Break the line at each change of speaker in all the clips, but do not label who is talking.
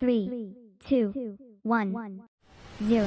3, 2, 1, 0.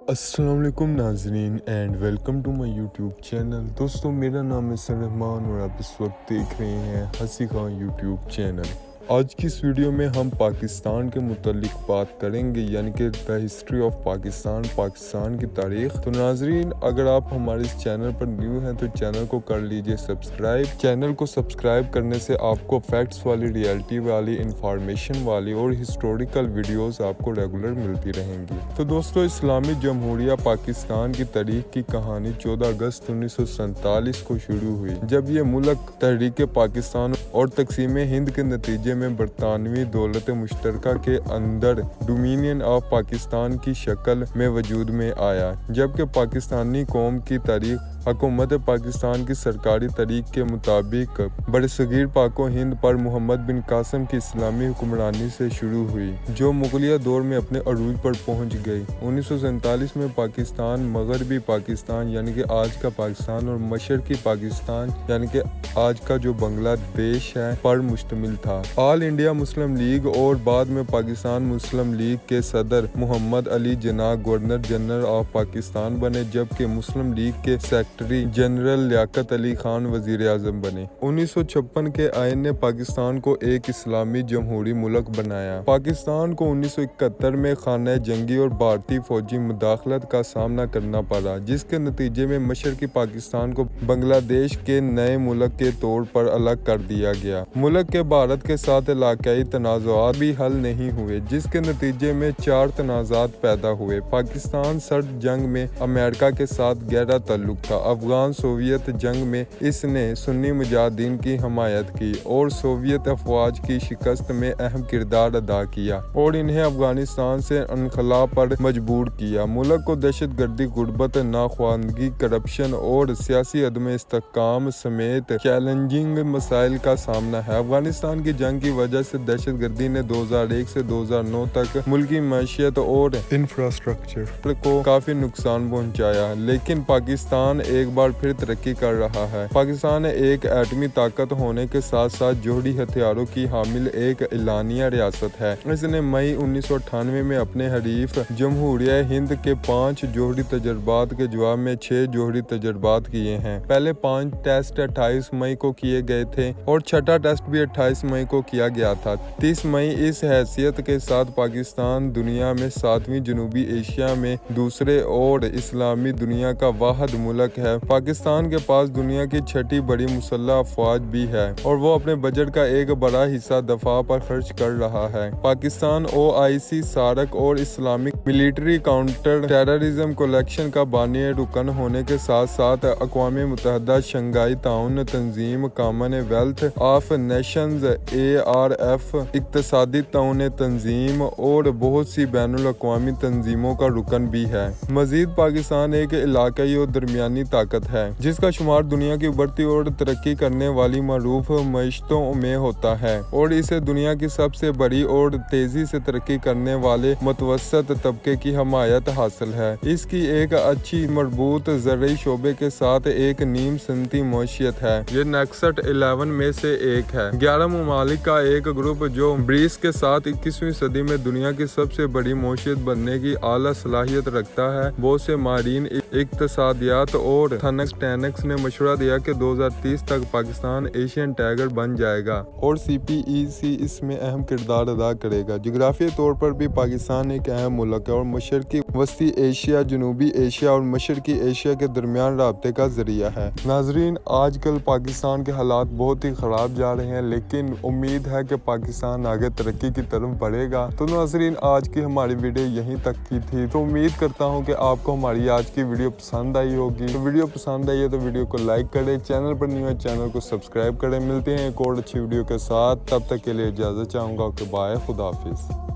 السلام علیکم ناظرین and welcome to my YouTube channel. دوستوں میرا نام ہے سلمان اور آپ اس وقت دیکھ رہے ہیں ہنسی خان یوٹیوب چینل. آج کی اس ویڈیو میں ہم پاکستان کے متعلق بات کریں گے، یعنی کہ دا ہسٹری آف پاکستان کی تاریخ. تو ناظرین اگر آپ ہمارے اس چینل پر نیو ہیں تو چینل کو کر لیجئے سبسکرائب. چینل کو سبسکرائب کرنے سے آپ کو فیکٹس والی، ریئلٹی والی، انفارمیشن والی اور ہسٹوریکل ویڈیوز آپ کو ریگولر ملتی رہیں گی. تو دوستو اسلامی جمہوریہ پاکستان کی تاریخ کی کہانی 14 اگست 1947 کو شروع ہوئی، جب یہ ملک تحریک پاکستان اور تقسیم ہند کے نتیجے میں برطانوی دولت مشترکہ کے اندر ڈومینین آف پاکستان کی شکل میں وجود میں آیا. جبکہ پاکستانی قوم کی تاریخ حکومت پاکستان کی سرکاری تاریخ کے مطابق برصغیر پاک و ہند پر محمد بن قاسم کی اسلامی حکمرانی سے شروع ہوئی، جو مغلیہ دور میں اپنے عروج پر پہنچ گئی. 1947 میں پاکستان مغربی پاکستان یعنی کہ آج کا پاکستان اور مشرقی پاکستان یعنی کہ آج کا جو بنگلہ دیش ہے پر مشتمل تھا. آل انڈیا مسلم لیگ اور بعد میں پاکستان مسلم لیگ کے صدر محمد Ali Jinnah governor general of Pakistan بنے، جبکہ مسلم لیگ کے سیکرٹری جنرل لیاقت علی خان وزیر اعظم بنے. 1956 کے آئین نے پاکستان کو ایک اسلامی جمہوری ملک بنایا. پاکستان کو 1971 میں خانہ جنگی اور بھارتی فوجی مداخلت کا سامنا کرنا پڑا، جس کے نتیجے میں مشرقی پاکستان کو بنگلہ دیش کے نئے ملک کے طور پر الگ کر دیا گیا. ملک کے بھارت کے ساتھ علاقائی تنازعات بھی حل نہیں ہوئے، جس کے نتیجے میں 4 تنازعات پیدا ہوئے. پاکستان سرد جنگ میں امریکہ کے ساتھ گہرا تعلق تھا. افغان سوویت جنگ میں اس نے سنی مجاہدین کی حمایت کی اور سوویت افواج کی شکست میں اہم کردار ادا کیا اور انہیں افغانستان سے انخلا پر مجبور کیا. ملک کو دہشت گردی، غربت، ناخواندگی، کرپشن اور سیاسی عدم استحکام سمیت چیلنجنگ مسائل کا سامنا ہے. افغانستان کی جنگ کی وجہ سے دہشت گردی نے 2001 سے 2009 تک ملکی معیشت اور انفراسٹرکچر کو کافی نقصان پہنچایا، لیکن پاکستان ایک بار پھر ترقی کر رہا ہے. پاکستان ایک ایٹمی طاقت ہونے کے ساتھ ساتھ جوہری ہتھیاروں کی حامل ایک اعلانیہ ریاست ہے. اس نے مئی 1998 میں اپنے حریف جمہوریہ ہند کے 5 جوہری تجربات کے جواب میں 6 جوہری تجربات کیے ہیں. پہلے 5 ٹیسٹ 28 مئی کو کیے گئے تھے اور چھٹا ٹیسٹ بھی 28 مئی کو کیا گیا تھا. 30 مئی اس حیثیت کے ساتھ پاکستان دنیا میں 7ویں، جنوبی ایشیا میں دوسرے اور اسلامی دنیا کا واحد ملک ہے. پاکستان کے پاس دنیا کی 6ٹھی بڑی مسلح افواج بھی ہے اور وہ اپنے بجٹ کا ایک بڑا حصہ دفاع پر خرچ کر رہا ہے. پاکستان OIC، سارک اور Islamic military counter terrorism collection کا بانی رکن ہونے کے ساتھ ساتھ اقوام متحدہ، شنگھائی تعاون تنظیم، common wealth of nations ARF، اقتصادی تعاون تنظیم اور بہت سی بین الاقوامی تنظیموں کا رکن بھی ہے. مزید پاکستان ایک علاقائی اور درمیانی طاقت ہے جس کا شمار دنیا کی ابھرتی اور ترقی کرنے والی معروف معیشتوں میں ہوتا ہے اور اسے دنیا کی سب سے بڑی اور تیزی سے ترقی کرنے والے متوسط طبقے کی حمایت حاصل ہے. اس کی ایک اچھی مربوط زرعی شعبے کے ساتھ ایک نیم صنعتی معیشت ہے. یہ نیکسٹ 11 میں سے ایک ہے. 11 ممالک کا ایک گروپ جو برس کے ساتھ 21ویں صدی میں دنیا کی سب سے بڑی معیشت بننے کی اعلیٰ صلاحیت رکھتا ہے. بہت سے ماہرین اقتصادیات اور تھنک ٹینکس نے مشورہ دیا کہ 2030 تک پاکستان ایشین ٹائیگر بن جائے گا اور CPEC اس میں اہم کردار ادا کرے گا. جغرافیائی طور پر بھی پاکستان ایک اہم ملک ہے اور مشرقی وسطی ایشیا، جنوبی ایشیا اور مشرقی ایشیا کے درمیان رابطے کا ذریعہ ہے. ناظرین آج کل پاکستان کے حالات بہت ہی خراب جا رہے ہیں، لیکن امید ہے کہ پاکستان آگے ترقی کی طرف بڑھے گا. تو ناظرین آج کی ہماری ویڈیو یہیں تک کی تھی. تو امید کرتا ہوں کہ آپ کو ہماری آج کی ویڈیو پسند آئی ہوگی. تو ویڈیو پسند آئی ہے تو ویڈیو کو لائک کریں، چینل پر نیو ہے چینل کو سبسکرائب کریں. ملتے ہیں ایک اور اچھی ویڈیو کے ساتھ، تب تک کے لیے اجازت چاہوں گا. اوکے بائے، خدا حافظ.